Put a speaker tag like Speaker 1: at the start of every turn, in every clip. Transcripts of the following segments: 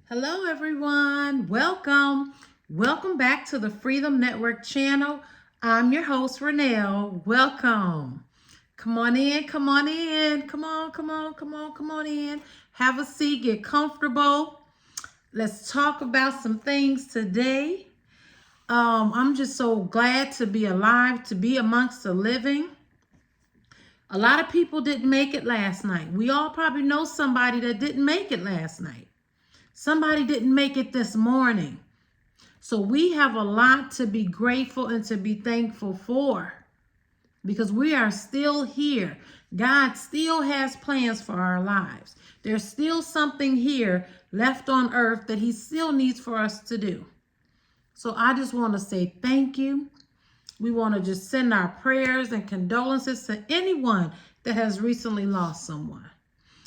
Speaker 1: Hello, everyone. Welcome. Welcome back to the Freedom Network channel. I'm your host, Renelle. Welcome. Come on in. Come on in. Come on, come on, come on, come on in. Have a seat. Get comfortable. Let's talk about some things today. I'm just so glad to be alive, to be amongst the living. A lot of people didn't make it last night. We all probably know somebody that didn't make it last night. Somebody didn't make it this morning. So we have a lot to be grateful and to be thankful for because we are still here. God still has plans for our lives. There's still something here left on earth that he still needs for us to do. So I just want to say thank you. We want to just send our prayers and condolences to anyone that has recently lost someone.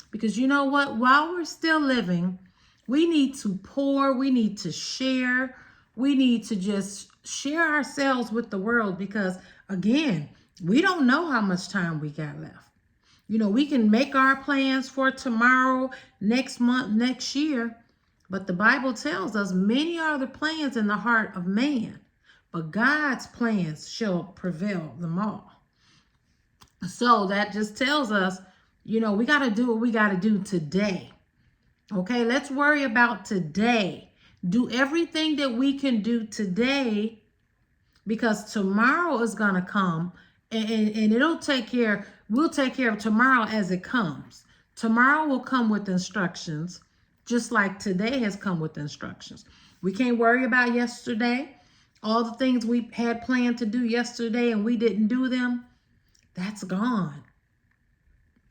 Speaker 1: Because you know what? While we're still living, we need to pour, we need to share, we need to just share ourselves with the world because, again, we don't know how much time we got left. You know, we can make our plans for tomorrow, next month, next year, but the Bible tells us many are the plans in the heart of man, but God's plans shall prevail them all. So that just tells us, you know, we got to do what we got to do today. Okay, let's worry about today. Do everything that we can do today because tomorrow is going to come and it'll take care, we'll take care of tomorrow as it comes. Tomorrow will come with instructions, just like today has come with instructions. We can't worry about yesterday. All the things we had planned to do yesterday and we didn't do them, that's gone.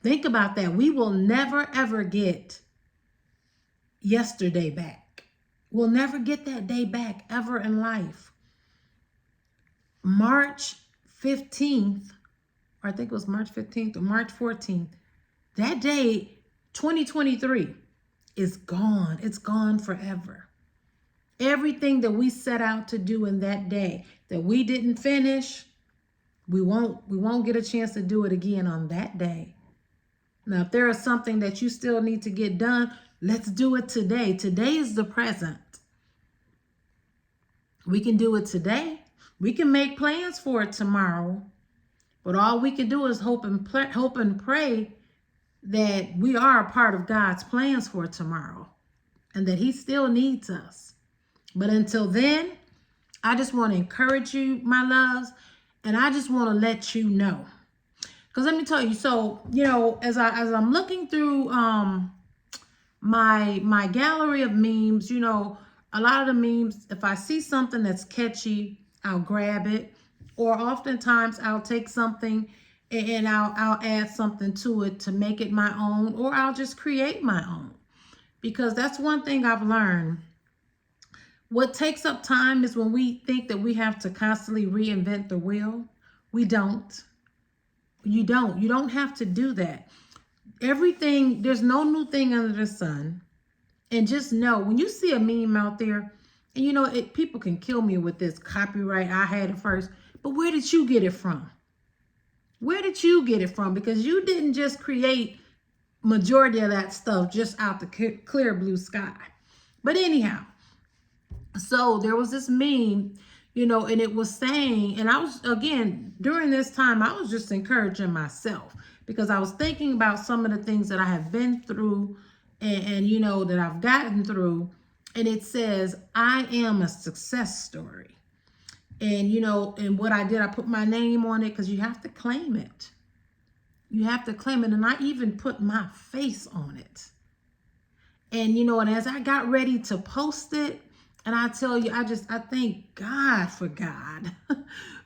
Speaker 1: Think about that. We will never, ever get yesterday back. We'll never get that day back ever in life. March 15th, or I think it was March 15th or March 14th, that day, 2023, is gone. It's gone forever. Everything that we set out to do in that day that we didn't finish, we won't get a chance to do it again on that day. Now, if there is something that you still need to get done, let's do it today. Today is the present. We can do it today. We can make plans for it tomorrow. But all we can do is hope and pray that we are a part of God's plans for tomorrow and that he still needs us. But until then, I just want to encourage you, my loves, and I just want to let you know. Because let me tell you, so, you know, as I'm looking through my gallery of memes, you know, a lot of the memes, if I see something that's catchy, I'll grab it. Or oftentimes I'll take something and I'll add something to it to make it my own, or I'll just create my own. Because that's one thing I've learned. What takes up time is when we think that we have to constantly reinvent the wheel. We don't. You don't have to do that. Everything, there's no new thing under the sun. And just know, when you see a meme out there, and you know, people can kill me with this copyright, I had it first, but where did you get it from? Where did you get it from? Because you didn't just create majority of that stuff just out the clear blue sky. But anyhow, so there was this meme, you know, and it was saying, and I was, again, during this time, I was just encouraging myself because I was thinking about some of the things that I have been through and you know, that I've gotten through. And it says, I am a success story. And, you know, and what I did, I put my name on it because you have to claim it. You have to claim it. And I even put my face on it. And, you know, and as I got ready to post it, and I tell you, I thank God for God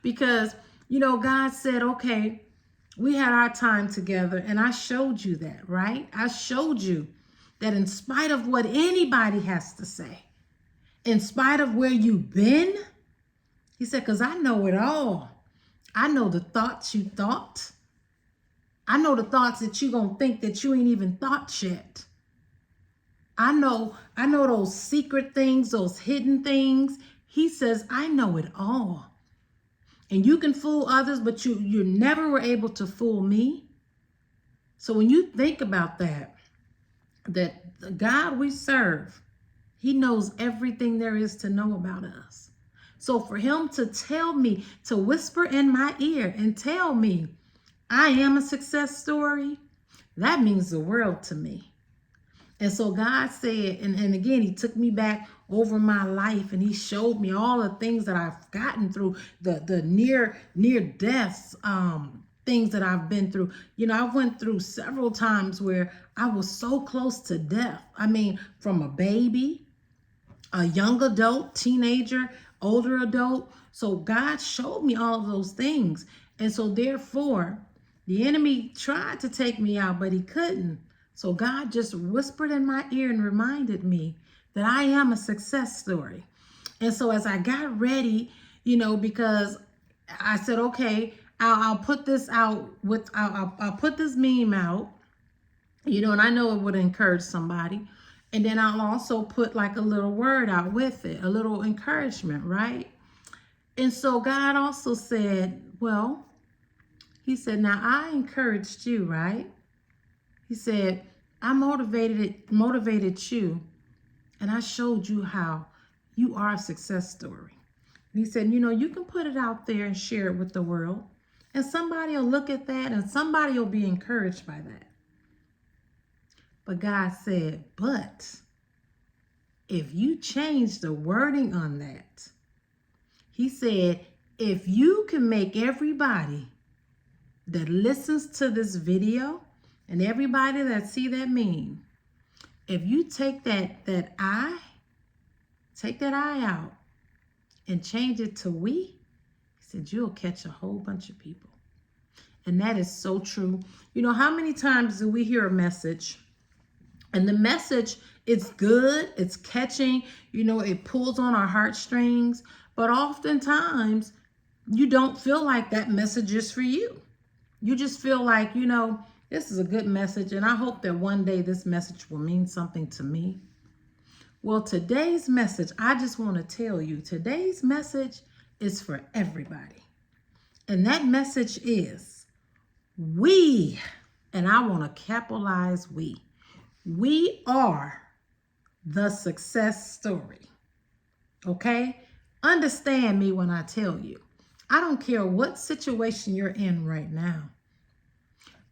Speaker 1: because, you know, God said, okay, we had our time together and I showed you that, right? I showed you that in spite of what anybody has to say, in spite of where you've been, he said, because I know it all. I know the thoughts you thought. I know the thoughts that you're going to think that you ain't even thought yet. I know those secret things, those hidden things. He says, I know it all. And you can fool others, but you never were able to fool me. So when you think about that the God we serve, He knows everything there is to know about us. So for him to tell me, to whisper in my ear and tell me I am a success story, that means the world to me. And so God said, and again, he took me back over my life and he showed me all the things that I've gotten through, the near deaths, things that I've been through. You know, I went through several times where I was so close to death. I mean, from a baby, a young adult, teenager, older adult. So God showed me all of those things. And so therefore, the enemy tried to take me out, but he couldn't. So God just whispered in my ear and reminded me that I am a success story. And so as I got ready, you know, because I said, okay, I'll put this out with, I'll put this meme out, you know, and I know it would encourage somebody. And then I'll also put like a little word out with it, a little encouragement, right? And so God also said, well, he said, now I encouraged you, right? He said, I motivated you, and I showed you how you are a success story. And he said, you know, you can put it out there and share it with the world, and somebody will look at that and somebody will be encouraged by that. But God said, but if you change the wording on that, he said, if you can make everybody that listens to this video and everybody that see that meme, if you take that I out and change it to we, he said, you'll catch a whole bunch of people. And that is so true. You know, how many times do we hear a message and the message, it's good, it's catching, you know, it pulls on our heartstrings, but oftentimes you don't feel like that message is for you. You just feel like, you know, this is a good message, and I hope that one day this message will mean something to me. Well, today's message, I just want to tell you, today's message is for everybody. And that message is we, and I want to capitalize we are the success story. Okay? Understand me when I tell you. I don't care what situation you're in right now.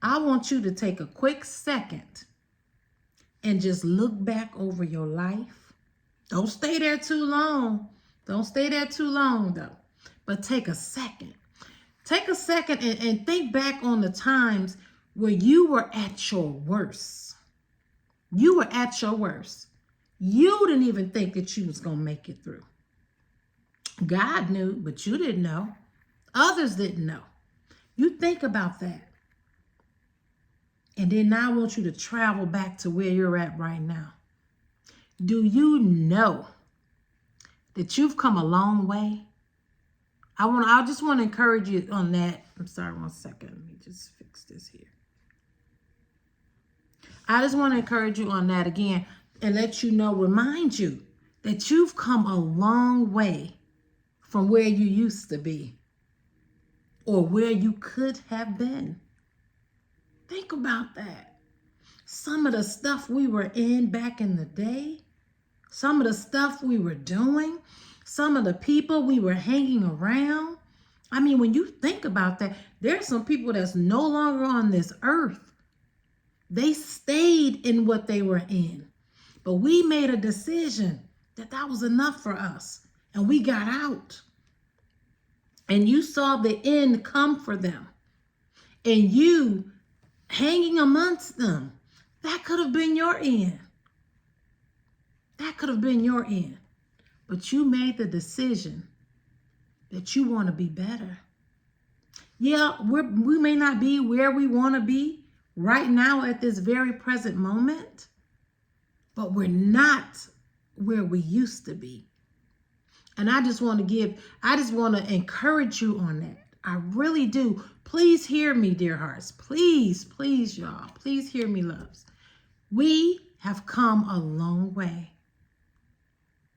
Speaker 1: I want you to take a quick second and just look back over your life. Don't stay there too long. Don't stay there too long, though. But take a second. Take a second and think back on the times where you were at your worst. You were at your worst. You didn't even think that you was going to make it through. God knew, but you didn't know. Others didn't know. You think about that. And then now I want you to travel back to where you're at right now. Do you know that you've come a long way? I just want to encourage you on that. I'm sorry, one second. Let me just fix this here. I just want to encourage you on that again and let you know, remind you that you've come a long way from where you used to be or where you could have been. Think about that. Some of the stuff we were in back in the day, some of the stuff we were doing, some of the people we were hanging around. I mean, when you think about that, there's some people that's no longer on this earth. They stayed in what they were in. But we made a decision that that was enough for us. And we got out. And you saw the end come for them. And you hanging amongst them, that could have been your end. That could have been your end. But you made the decision that you want to be better. Yeah, we may not be where we want to be right now at this very present moment, but we're not where we used to be. And I just want to encourage you on that. I really do. Please hear me, dear hearts. Please, please, y'all. Please hear me, loves. We have come a long way.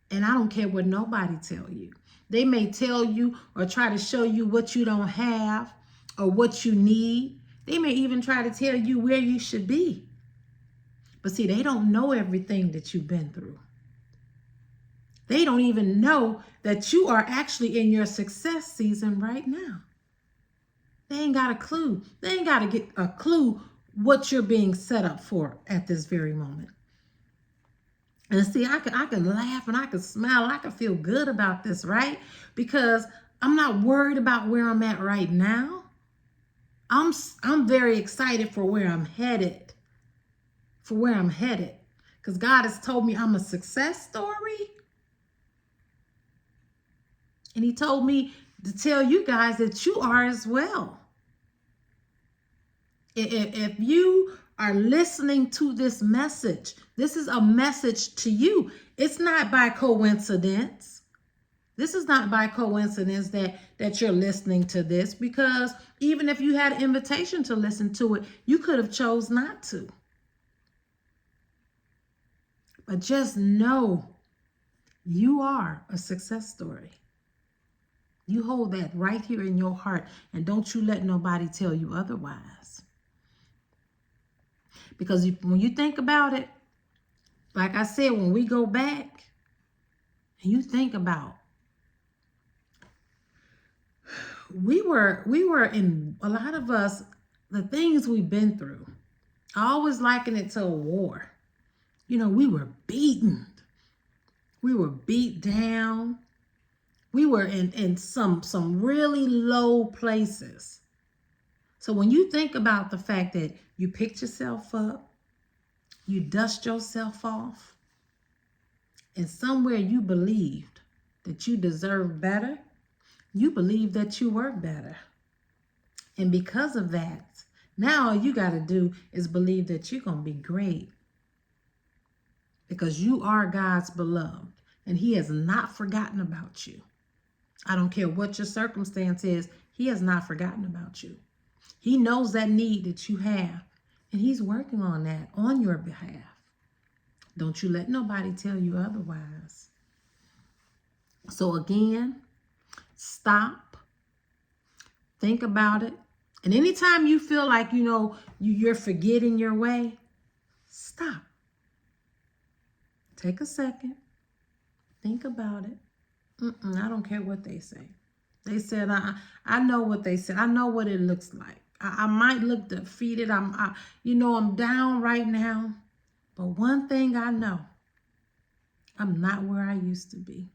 Speaker 1: And I don't care what nobody tell you. They may tell you or try to show you what you don't have or what you need. They may even try to tell you where you should be. But see, they don't know everything that you've been through. They don't even know that you are actually in your success season right now. They ain't got a clue. They ain't got to get a clue what you're being set up for at this very moment. And see, I can laugh and I can smile. I can feel good about this, right? Because I'm not worried about where I'm at right now. I'm very excited for where I'm headed. For where I'm headed. Because God has told me I'm a success story. And he told me to tell you guys that you are as well. If you are listening to this message, this is a message to you. It's not by coincidence. This is not by coincidence that you're listening to this, because even if you had an invitation to listen to it, you could have chose not to. But just know you are a success story. You hold that right here in your heart, and don't you let nobody tell you otherwise. Because when you think about it, like I said, when we go back and you think about, we were in, a lot of us, the things we've been through, I always liken it to a war. You know, we were beaten. We were beat down. We were in some really low places. So when you think about the fact that you picked yourself up, you dust yourself off, and somewhere you believed that you deserved better, you believed that you were better. And because of that, now all you got to do is believe that you're going to be great. Because you are God's beloved, and he has not forgotten about you. I don't care what your circumstance is, he has not forgotten about you. He knows that need that you have, and he's working on that on your behalf. Don't you let nobody tell you otherwise. So again, stop, think about it. And anytime you feel like, you're forgetting your way, stop. Take a second, think about it. I don't care what they say. They said, I know what they said. I know what it looks like. I might look defeated. I'm down right now. But one thing I know, I'm not where I used to be.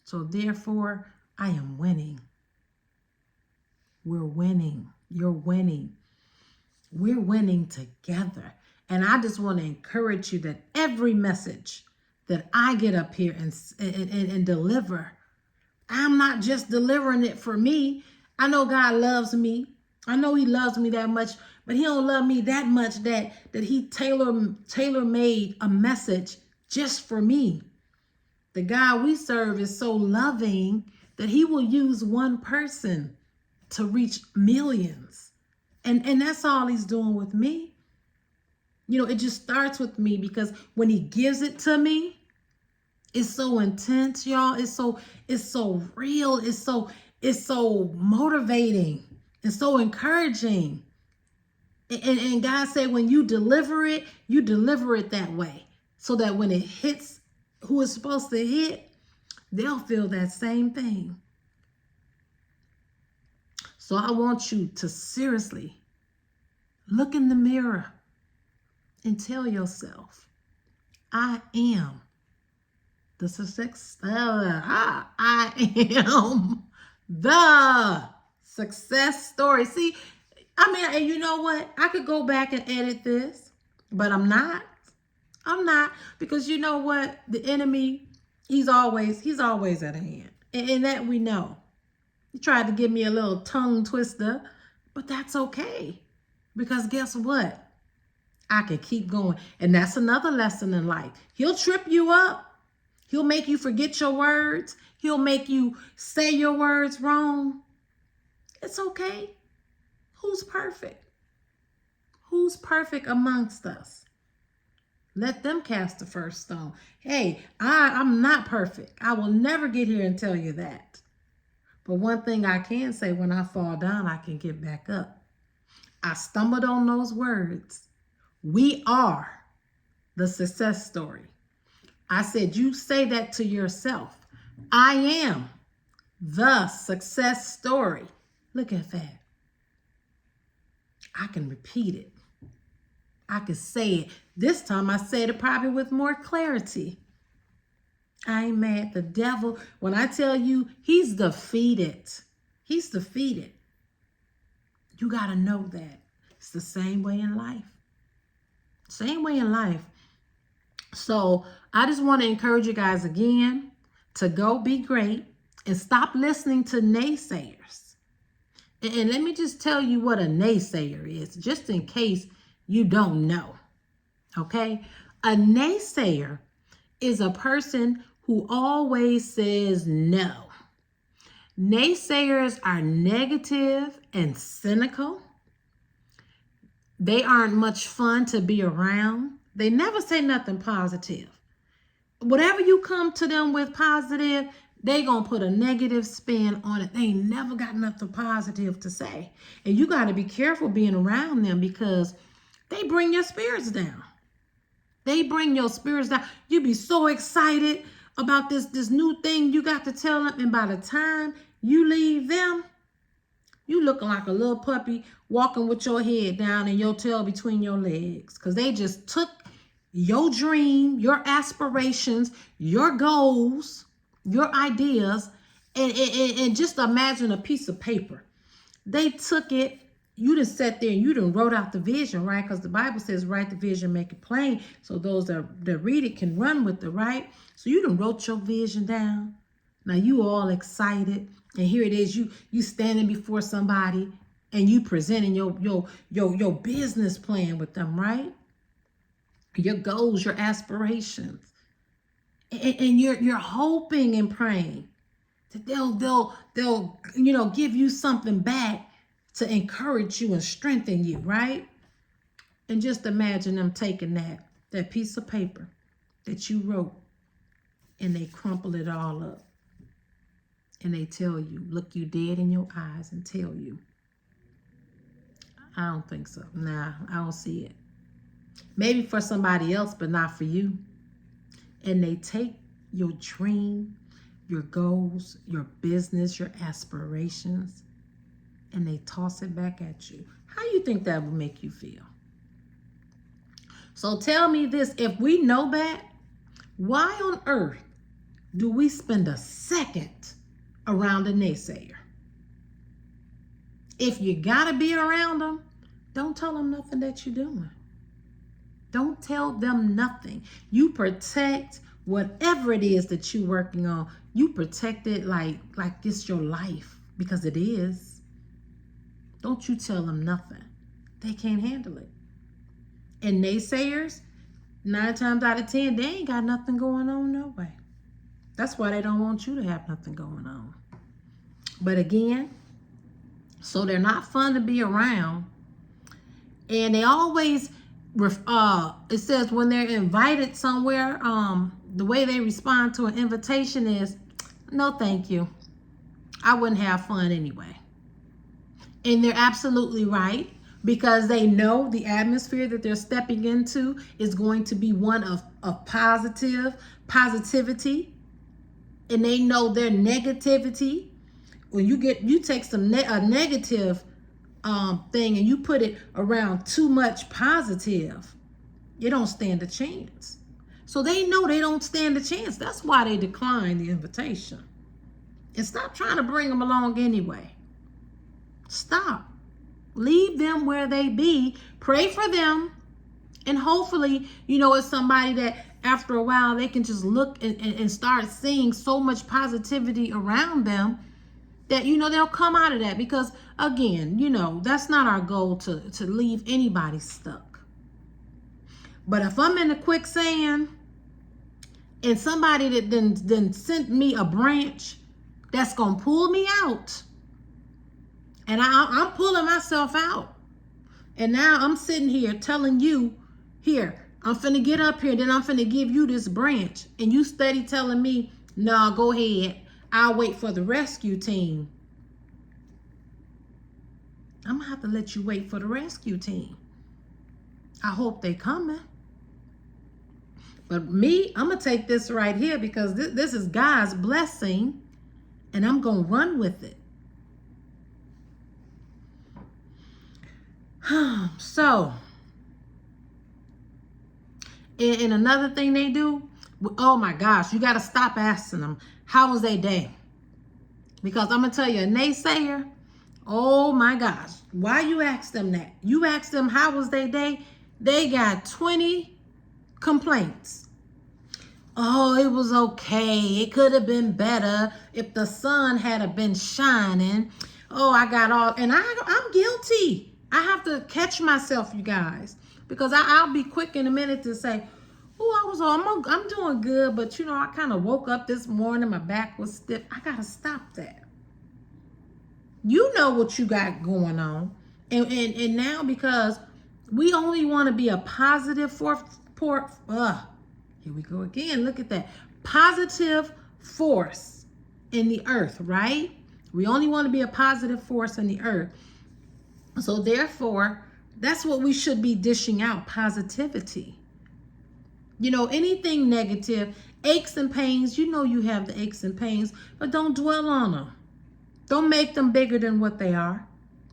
Speaker 1: So therefore, I am winning. We're winning. You're winning. We're winning together. And I just want to encourage you that every message that I get up here and deliver, I'm not just delivering it for me. I know God loves me. I know he loves me that much, but he don't love me that much that he tailor-made a message just for me. The God we serve is so loving that he will use one person to reach millions. And that's all he's doing with me. It just starts with me, because when he gives it to me, it's so intense, y'all. It's so real. It's so motivating. It's so encouraging. And God said, when you deliver it that way, so that when it hits who it's supposed to hit, they'll feel that same thing. So I want you to seriously look in the mirror and tell yourself, I am the success. I am the success story. See, and you know what? I could go back and edit this, but I'm not. Because you know what? The enemy, he's always at hand. And that we know. He tried to give me a little tongue twister, but that's okay. Because guess what? I can keep going. And that's another lesson in life. He'll trip you up. He'll make you forget your words. He'll make you say your words wrong. It's okay. Who's perfect? Who's perfect amongst us? Let them cast the first stone. Hey, I'm not perfect. I will never get here and tell you that. But one thing I can say, when I fall down, I can get back up. I stumbled on those words. We are the success story. I said, you say that to yourself. I am the success story. Look at that. I can repeat it. I can say it. This time I said it probably with more clarity. I ain't mad. The devil, when I tell you he's defeated, he's defeated. You got to know that. It's the same way in life. Same way in life. So I just want to encourage you guys again to go be great and stop listening to naysayers. And let me just tell you what a naysayer is, just in case you don't know. Okay? A naysayer is a person who always says no. Naysayers are negative and cynical. They aren't much fun to be around. They never say nothing positive. Whatever you come to them with positive, they gonna put a negative spin on it. They ain't never got nothing positive to say. And you got to be careful being around them because they bring your spirits down. They bring your spirits down. You be so excited about this new thing you got to tell them, and by the time you leave them, you looking like a little puppy walking with your head down and your tail between your legs, because they just took your dream, your aspirations, your goals, your ideas, and just imagine a piece of paper. They took it. You done sat there and you done wrote out the vision, right? Because the Bible says, write the vision, make it plain, so those that read it can run with it, right? So you done wrote your vision down. Now you all excited, and here it is. You standing before somebody and you presenting your business plan with them, right? Your goals, your aspirations, and you're hoping and praying that they'll give you something back to encourage you and strengthen you, right? And just imagine them taking that piece of paper that you wrote and they crumple it all up. And they tell you, look you dead in your eyes and tell you, I don't think so. Nah, I don't see it. Maybe for somebody else, but not for you. And they take your dream, your goals, your business, your aspirations, and they toss it back at you. How you think that would make you feel? So tell me this, if we know that, why on earth do we spend a second around a naysayer? If you gotta be around them, don't tell them nothing that you're doing. Don't tell them nothing. You protect whatever it is that you're working on. You protect it like it's your life, because it is. Don't you tell them nothing. They can't handle it. And naysayers, 9 times out of 10, they ain't got nothing going on no way. That's why they don't want you to have nothing going on. But again, so they're not fun to be around. And they always, it says when they're invited somewhere, the way they respond to an invitation is, no thank you. I wouldn't have fun anyway. And they're absolutely right, because they know the atmosphere that they're stepping into is going to be one of positivity. And they know their negativity. When you take some a negative thing and you put it around too much positive, you don't stand a chance. So they know they don't stand a chance. That's why they decline the invitation. And stop trying to bring them along anyway. Stop. Leave them where they be. Pray for them. And hopefully, it's somebody that after a while they can just look and start seeing so much positivity around them that, they'll come out of that. Because again, that's not our goal to leave anybody stuck. But if I'm in a quicksand and somebody that then sent me a branch that's going to pull me out, and I'm pulling myself out. And now I'm sitting here telling you, here, I'm finna get up here, then I'm finna give you this branch. And you steady telling me, nah, go ahead. I'll wait for the rescue team. I'm gonna have to let you wait for the rescue team. I hope they coming. But me, I'm going to take this right here because this is God's blessing, and I'm going to run with it. So, and another thing they do, oh my gosh, you got to stop asking them, how was their day? Because I'm going to tell you, a naysayer, oh my gosh, why you ask them that? You ask them how was their day, they got 20 complaints. Oh, it was okay. It could have been better if the sun had been shining. Oh, I got all, and I'm guilty. I have to catch myself, you guys, because I'll be quick in a minute to say, oh, I'm doing good, but you know, I kind of woke up this morning, my back was stiff. I gotta stop that. You know what you got going on, and now because we only want to be a positive here we go again. Look at that. Positive force in the earth, right? We only want to be a positive force in the earth. So therefore, that's what we should be dishing out, positivity. You know, anything negative, aches and pains, you know you have the aches and pains, but don't dwell on them. Don't make them bigger than what they are.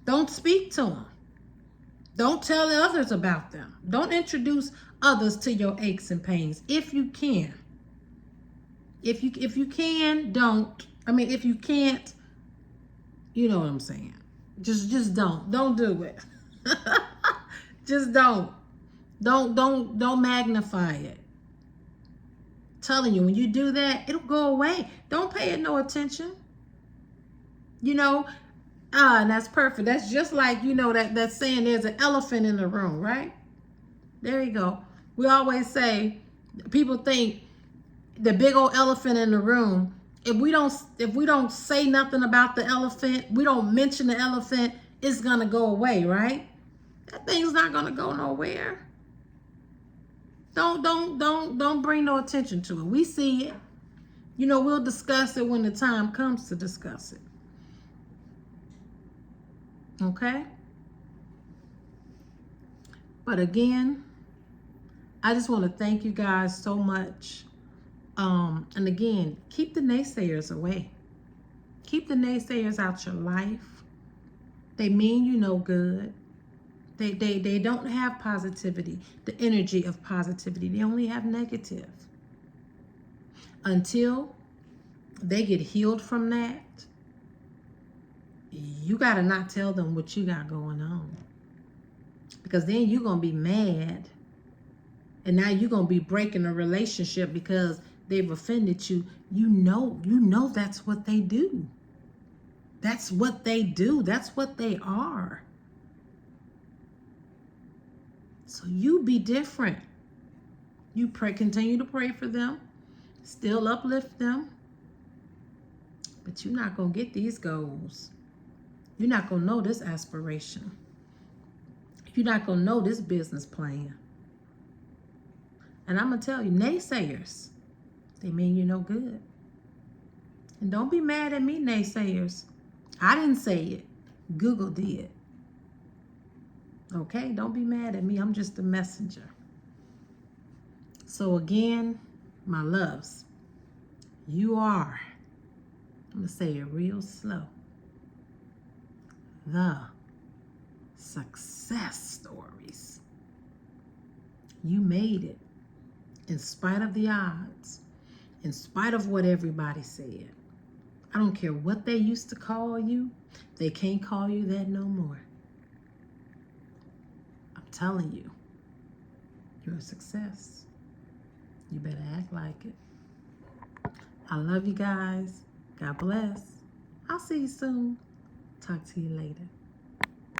Speaker 1: Don't speak to them. Don't tell others about them. Don't introduce others to your aches and pains if you can. If you can, don't. I mean, if you can't, you know what I'm saying. Just don't. Don't do it. Just don't. Don't magnify it. Telling you, when you do that, it'll go away. Don't pay it no attention. You know, and that's perfect. That's just like, you know, that saying, there's an elephant in the room, right? There you go. We always say, people think the big old elephant in the room, if we don't say nothing about the elephant, we don't mention the elephant, it's gonna go away, right? That thing's not gonna go nowhere. Don't bring no attention to it. We see it. You know, we'll discuss it when the time comes to discuss it. Okay? But again, I just want to thank you guys so much. And again, keep the naysayers away. Keep the naysayers out your life. They mean you no good. They don't have positivity, the energy of positivity. They only have negative. Until they get healed from that, you got to not tell them what you got going on. Because then you're going to be mad. And now you're going to be breaking a relationship because they've offended you. You know that's what they do. That's what they do. That's what they are. So you be different. You continue to pray for them. Still uplift them. But you're not going to get these goals. You're not going to know this aspiration. You're not going to know this business plan. And I'm going to tell you, naysayers, they mean you no good. And don't be mad at me, naysayers. I didn't say it. Google did. Okay? Don't be mad at me. I'm just a messenger. So again, my loves, you are, I'm going to say it real slow, the success stories. You made it in spite of the odds, in spite of what everybody said. I don't care what they used to call you. They can't call you that no more. I'm telling you, you're a success. You better act like it. I love you guys. God bless. I'll see you soon. Talk to you later.